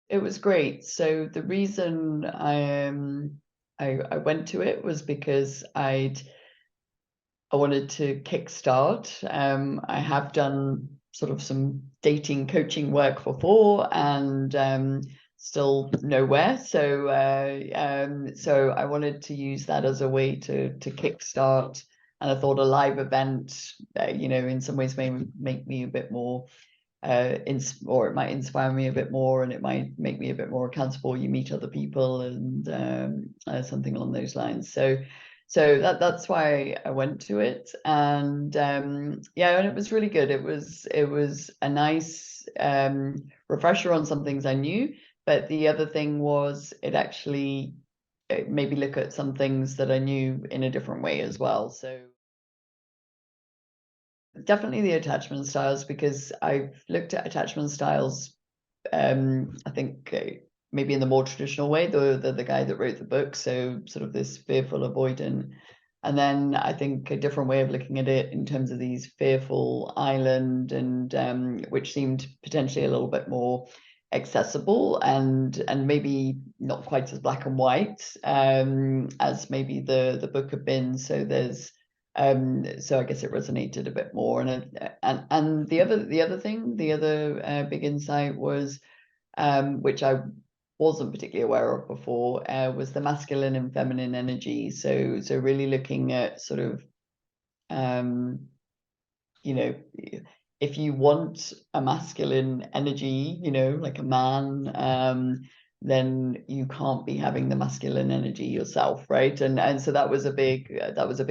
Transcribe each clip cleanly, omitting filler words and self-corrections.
It was great. So the reason I went to it was because I wanted to kickstart. I have done sort of some dating coaching work before, and still nowhere. So I wanted to use that as a way to kickstart. And I thought a live event, in some ways may make me a bit more or it might inspire me a bit more, and it might make me a bit more accountable. You meet other people, and something along those lines. So that's why I went to it, and yeah, and it was really good. It was a nice refresher on some things I knew, but the other thing was it actually made me look at some things that I knew in a different way as well. So definitely the attachment styles, because I've looked at attachment styles, I think maybe in the more traditional way, the guy that wrote the book, so sort of this fearful, avoidant, and then I think a different way of looking at it in terms of these fearful, island, and which seemed potentially a little bit more accessible, and maybe not quite as black and white as maybe the book had been. So there's so I guess it resonated a bit more. And the other big insight was, which I wasn't particularly aware of before, was the masculine and feminine energy. So really looking at sort of, you know, if you want a masculine energy, like a man, then you can't be having the masculine energy yourself, right? And so that was a big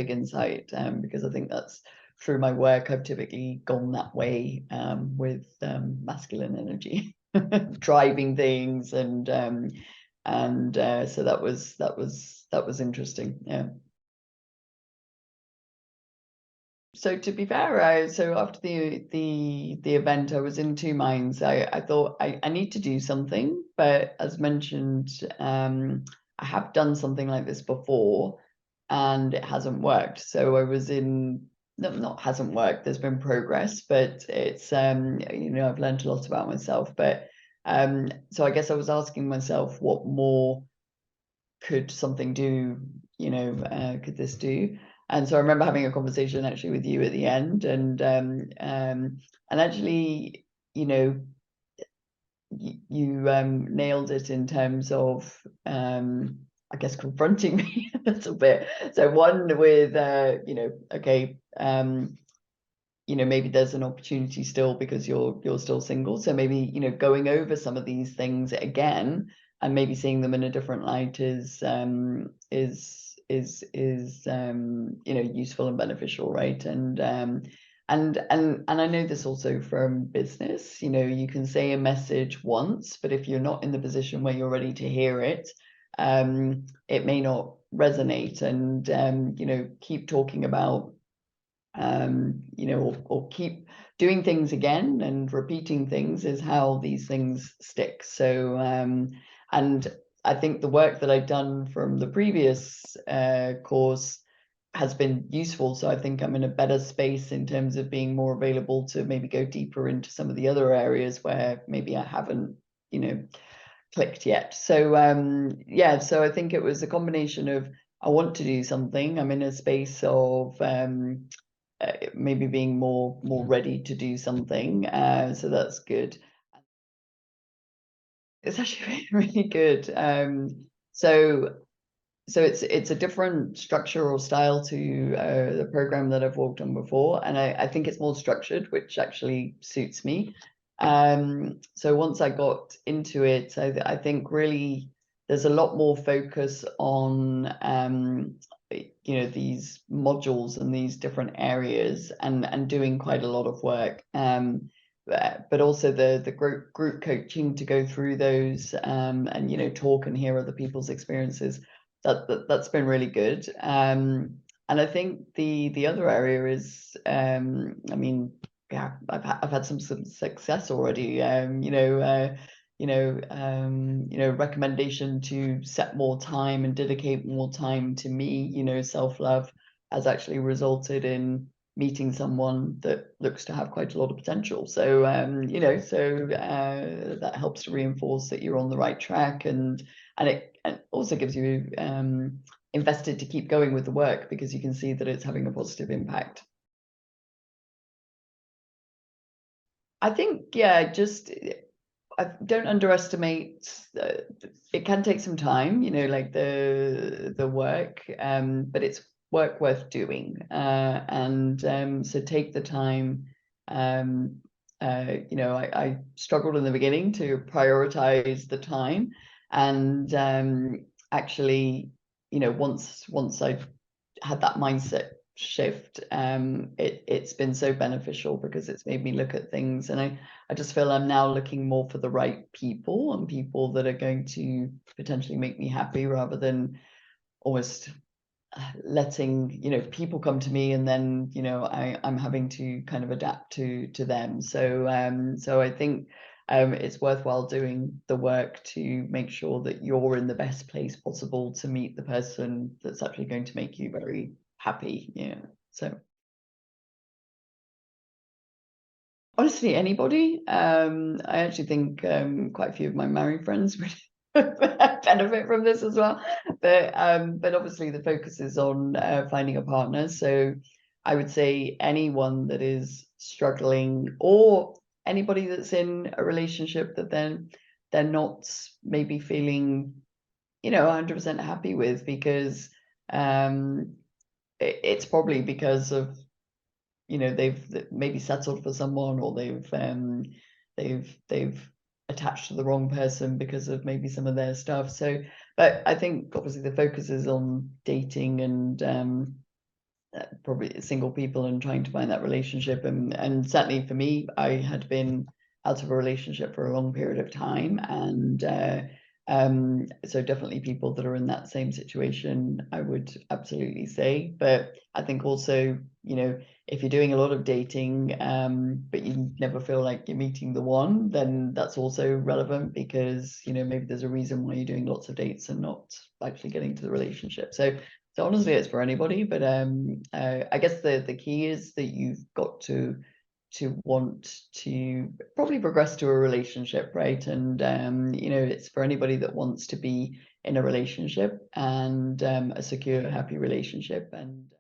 insight, because I think that's through my work I've typically gone that way, with masculine energy, driving things, and so that was interesting, yeah. So to be fair, so after the event, I was in two minds. I thought I need to do something, but as mentioned, I have done something like this before, and it hasn't worked. So I was in no, not hasn't worked. There's been progress, but it's I've learned a lot about myself. But so I guess I was asking myself, what more could something do? Could this do? And so I remember having a conversation actually with you at the end, and actually, you know, you nailed it in terms of, I guess, confronting me a little bit. So one with, okay, maybe there's an opportunity still because you're still single. So maybe, going over some of these things again and maybe seeing them in a different light is useful and beneficial, right? And I know this also from business. You can say a message once, but if you're not in the position where you're ready to hear it, it may not resonate. And keep talking about, or keep doing things again and repeating things is how these things stick. So, and I think the work that I've done from the previous course has been useful. So I think I'm in a better space in terms of being more available to maybe go deeper into some of the other areas where maybe I haven't, clicked yet. So yeah, so I think it was a combination of, I want to do something. I'm in a space of maybe being more ready to do something. So that's good. It's actually really good. So it's a different structure or style to the program that I've worked on before, and I think it's more structured, which actually suits me. So once I got into it, I think really there's a lot more focus on these modules and these different areas, and doing quite a lot of work. But also the group coaching to go through those, and talk and hear other people's experiences. That's been really good. And I think the other area is, I mean, yeah, I've had some success already. Recommendation to set more time and dedicate more time to me. Self-love has actually resulted in meeting someone that looks to have quite a lot of potential. So you know, so that helps to reinforce that you're on the right track, and it also gives you invested to keep going with the work because you can see that it's having a positive impact. I think, yeah, just I don't underestimate. It can take some time, you know, like the work, but it's work worth doing, and so take the time. Um, you know, I struggled in the beginning to prioritize the time, and actually, you know, once I had that mindset shift, it's been so beneficial because it's made me look at things, and I just feel I'm now looking more for the right people and people that are going to potentially make me happy rather than almost letting, you know, people come to me and then, you know, I'm having to kind of adapt to them. So so I think it's worthwhile doing the work to make sure that you're in the best place possible to meet the person that's actually going to make you very happy. Yeah. So honestly, anybody. I actually think quite a few of my married friends would benefit from this as well. But obviously the focus is on finding a partner. So I would say anyone that is struggling, or anybody that's in a relationship that then they're not maybe feeling, you know, 100% happy with, because um, it's probably because of, you know, they've maybe settled for someone, or they've attached to the wrong person because of maybe some of their stuff. So but I think obviously the focus is on dating and probably single people and trying to find that relationship, and certainly for me, I had been out of a relationship for a long period of time, and so definitely people that are in that same situation, I would absolutely say. But I think also, you know, if you're doing a lot of dating, but you never feel like you're meeting the one, then that's also relevant, because, you know, maybe there's a reason why you're doing lots of dates and not actually getting to the relationship. So honestly, it's for anybody, but I guess the key is that you've got to want to probably progress to a relationship, right? And you know, it's for anybody that wants to be in a relationship, and a secure, happy relationship. And